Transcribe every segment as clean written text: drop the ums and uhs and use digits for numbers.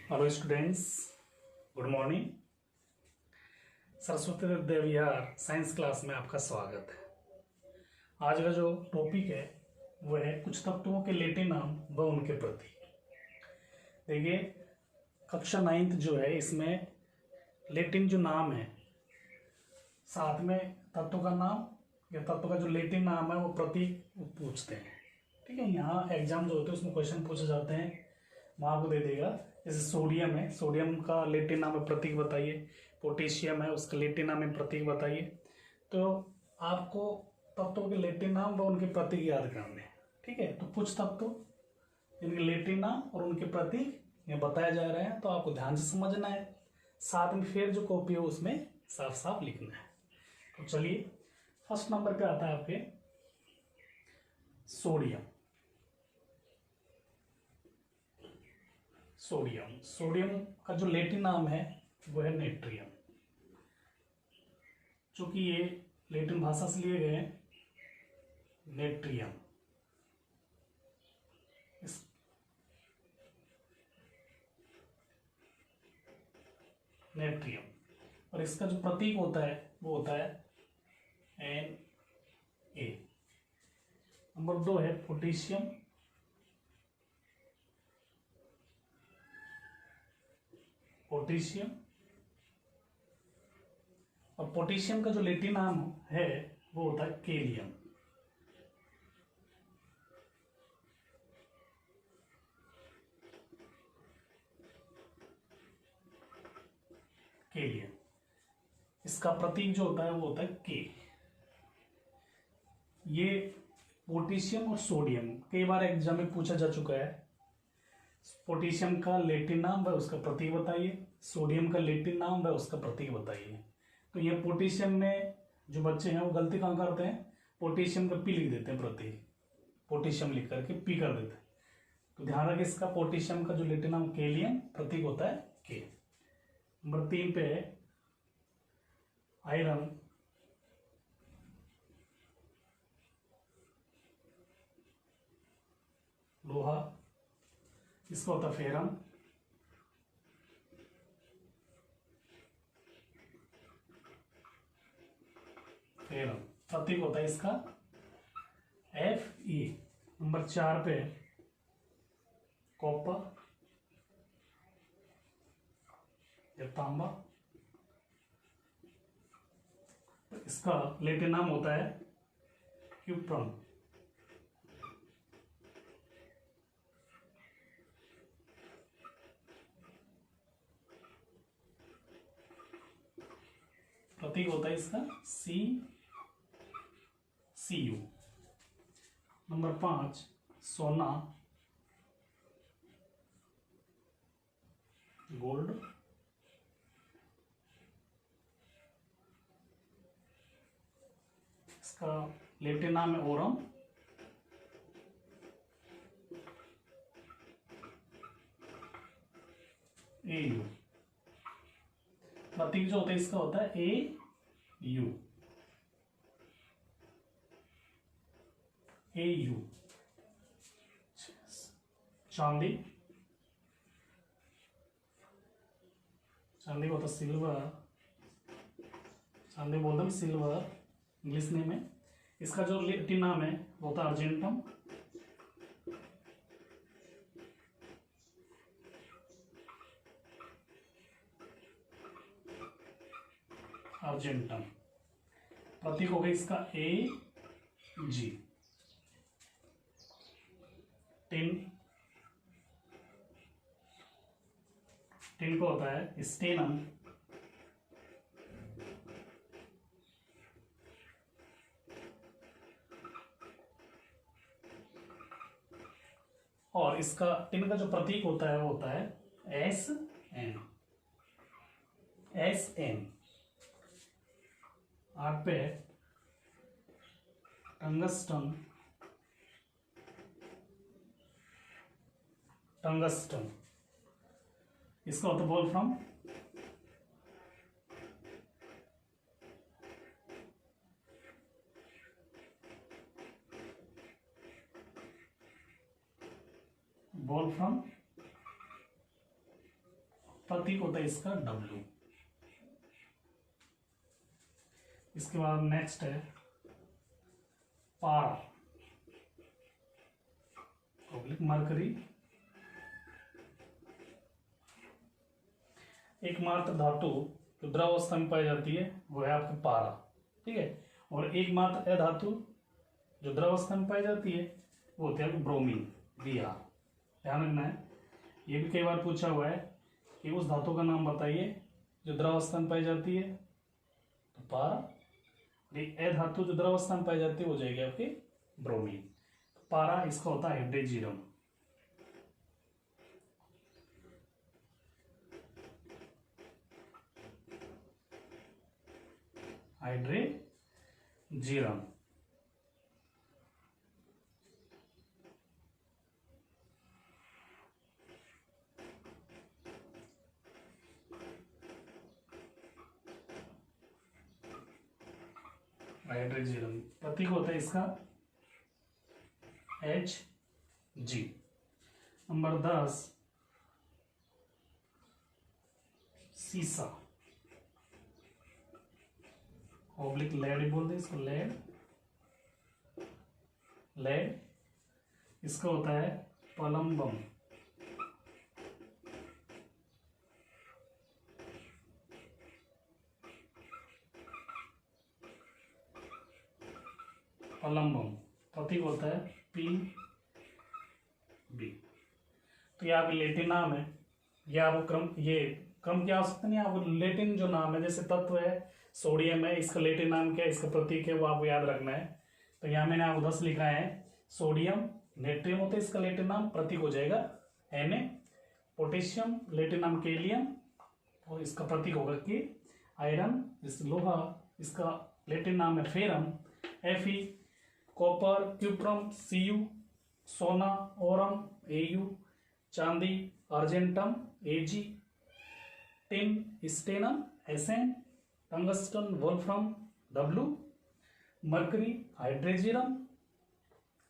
Hello students, good morning. Saraswati Vidya Vihar science class में आपका स्वागत है। आज का जो टॉपिक है वो है कुछ तत्वों के लैटिन नाम व उनके प्रतीक। देखिए, कक्षा 9th जो है इसमें लैटिन जो नाम है साथ में तत्व का नाम या तत्व का जो लैटिन नाम है वो प्रतीक पूछते हैं। ठीक है, यहाँ एग्जाम जो होते हैं उसमें क्वेश्चन पूछे जाते हैं, वहाँ को दे देगा। जैसे सोडियम है, सोडियम का लैटिन नाम है प्रतीक बताइए। पोटेशियम है, उसका लैटिन नाम है प्रतीक बताइए। तो आपको तत्वों के लैटिन नाम व उनके प्रतीक याद करने हैं। ठीक है, तो कुछ तत्व इनके लैटिन नाम और उनके प्रतीक ये बताया जा रहे हैं, तो आपको ध्यान से समझना है। साथ में फिर जो कॉपी हो उसमें साफ साफ लिखना है। तो चलिए, फर्स्ट नंबर पे आता है आपके सोडियम। सोडियम सोडियम का जो लैटिन नाम है वो है नेट्रियम। चूंकि ये लैटिन भाषा से लिए गए नेट्रियम, नेट्रियम। और इसका जो प्रतीक होता है वो होता है Na। नंबर 2 है पोटेशियम। पोटेशियम और पोटेशियम का जो लैटिन नाम है वो होता है केलियम। केलियम, इसका प्रतीक जो होता है वो होता है के। ये पोटेशियम और सोडियम कई बार एग्जाम में पूछा जा चुका है। पोटेशियम का लैटिन नाम व उसका प्रतीक बताइए, सोडियम का लैटिन नाम व उसका प्रतीक बताइए। तो ये पोटेशियम में जो बच्चे हैं वो गलती कहाँ करते हैं, पोटेशियम का पी लिख देते हैं प्रतीक, पोटेशियम लिख करके पी कर देते हैं। तो ध्यान रखिए, इसका पोटेशियम का जो लैटिन नाम केलियम, प्रतीक होता है के। नंबर 3 पे है आयरन। लोहा, इसका होता है फेरम। फेरम प्रतीक होता है इसका Fe। नंबर 4 पे कॉपर या तांबा, तो इसका लैटिन नाम होता है क्यूप्रम। प्रतीक होता है इसका Cu। नंबर 5 सोना, गोल्ड। इसका लैटिन नाम है ओरम। Au। प्रतीक जो होता है इसका होता है Au। Au। चांदी, चांदी होता सिल्वर, चांदी बोलते हैं सिल्वर इंग्लिश नेम है। इसका जो लैटिन नाम है वो होता है अर्जेंटम। अर्जेंटम प्रतीक हो गया इसका Ag। टिन, टिन को होता है स्टेनम। और इसका टिन का जो प्रतीक होता है वो होता है Sn। Sn। 8 पे टंगस्टन। टंगस्टन, इसका होता है वोल्फ्राम। वोल्फ्राम प्रतीक होता है इसका W। इसके बाद नेक्स्ट है पारा, मरकरी। एकमात्र धातु जो द्रवावस्था में पाई जाती है वो है आपकी पारा, ठीक है। और एकमात्र अधातु जो द्रवावस्था में पाई जाती है वो होती है ब्रोमीन, Br। ध्यान रखना है, ये भी कई बार पूछा हुआ है कि उस धातु का नाम बताइए जो द्रवावस्था में पाई जाती है, तो पारा। अधातु जो द्रवावस्था में पाई जाती है वो जाएगी आपकी ब्रोमीन। पारा इसका होता है हाइड्रेजियम। हाइड्रेजियम हाइड्रेजियम प्रतीक होता है इसका Hg। नंबर 10 सीसा, ऑब्लिक लेड बोलते हैं इसको, लेड। लेड इसका होता है पलम्बम। पलम्बम प्रतीक होता है Pb। तो ये आपके लेटिन नाम है, ये आपको क्रम की आवश्यकता नहीं है, आपको लेटिन जो नाम है, जैसे तत्व है सोडियम है, इसका लेटिन नाम क्या है, इसका प्रतीक है वो आपको याद रखना है। तो यहाँ मैंने आपको 10 लिखा है। सोडियम नेट्रियम होता है इसका लेटिन नाम, प्रतीक हो जाएगा Na। पोटेशियम लेटिन नाम केलियम और इसका प्रतीक होगा कि आयरन। इस लोहा इसका लेटिन नाम है ferrum, Fe। Copper cuprum Cu। सोना ओरम Au। चांदी argentum Ag। Tin stannum Sn। Tungsten wolfram W। Mercury hydrargyrum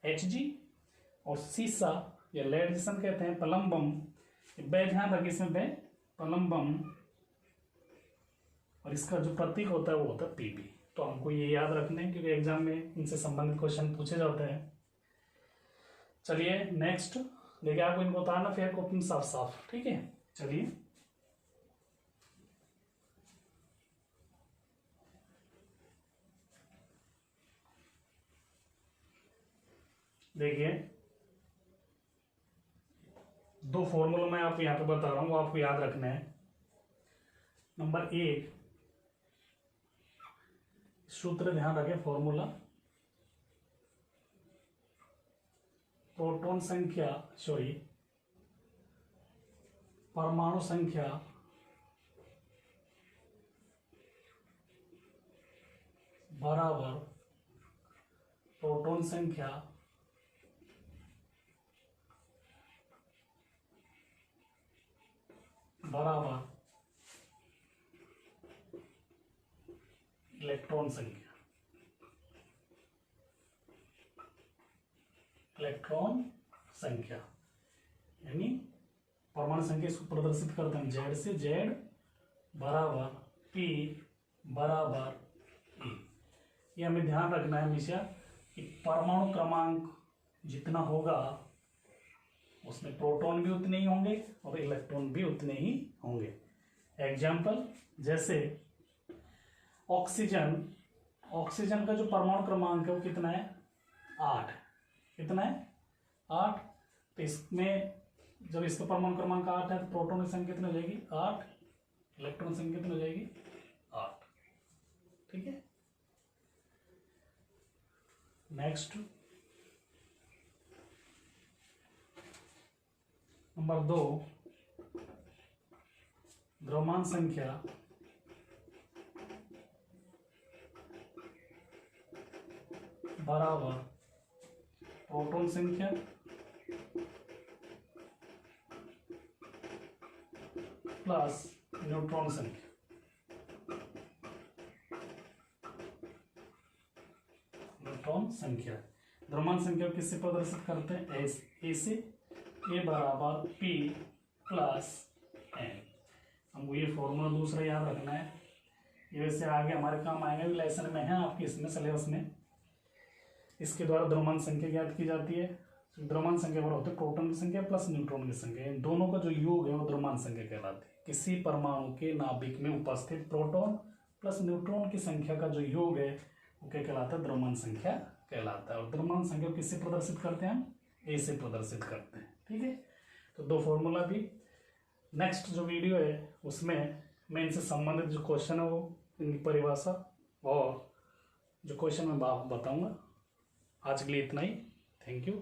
Hg। और सीसा या लेड जिसे हम कहते हैं पलम्बम, ध्यान रखिए इसमें पलम्बम, और इसका जो प्रतीक होता है वो होता है Pb। तो हमको ये याद रखना है क्योंकि एग्जाम में इनसे संबंधित क्वेश्चन पूछे जाते हैं। चलिए नेक्स्ट देखिए, आपको इनको उतारना फिर कॉपी साफ साफ, ठीक है। चलिए देखिए, 2 फॉर्मूला मैं आपको यहाँ पे बता रहा हूँ, वो आपको याद रखना है। नंबर 1 सूत्र ध्यान रखें, फॉर्मूला प्रोटॉन संख्या परमाणु संख्या बराबर प्रोटॉन संख्या बराबर इलेक्ट्रॉन संख्या। इलेक्ट्रॉन संख्या यानी परमाणु संख्या, इसको प्रदर्शित करते हैं Z से, Z बराबर P बराबर E। ये हमें ध्यान रखना है हमेशा कि परमाणु क्रमांक जितना होगा उसमें प्रोटॉन भी उतने ही होंगे और इलेक्ट्रॉन भी उतने ही होंगे। एग्जाम्पल जैसे ऑक्सीजन, ऑक्सीजन का जो परमाणु क्रमांक है वो कितना है 8। कितना है 8। तो इसमें जब इसका परमाणु क्रमांक 8 है तो प्रोटॉन की संख्या कितनी हो जाएगी 8, इलेक्ट्रॉन की संख्या कितनी हो जाएगी 8, ठीक है। नेक्स्ट नंबर 2 द्रव्यमान संख्या बराबर प्रोटॉन संख्या प्लस न्यूट्रॉन संख्या। न्यूट्रॉन संख्या द्रव्यमान संख्या किससे प्रदर्शित करते हैं, ए से, ए बराबर P प्लस N। हमको ये फॉर्मूला दूसरा याद रखना है, ये वैसे आगे हमारे काम आएगा भी, लेसन में है आपके इसमें सिलेबस में। इसके द्वारा द्रव्यमान संख्या ज्ञात की जाती है। द्रव्यमान संख्या बराबर होती है प्रोटॉन की संख्या प्लस न्यूट्रॉन की संख्या, इन दोनों का जो योग है वो द्रव्यमान संख्या कहलाती है। किसी परमाणु के नाभिक में उपस्थित प्रोटॉन प्लस न्यूट्रॉन की संख्या का जो योग है वो क्या कहलाता है? द्रव्यमान संख्या कहलाता है। और द्रव्यमान संख्या को किससे प्रदर्शित करते हैं? हम ए से प्रदर्शित करते हैं। ठीक है, तो दो फॉर्मूला भी। नेक्स्ट जो वीडियो है उसमें मैं इनसे संबंधित जो क्वेश्चन है वो इनकी परिभाषा और जो क्वेश्चन मैं बताऊंगा। आज के लिए इतना ही। Thank you.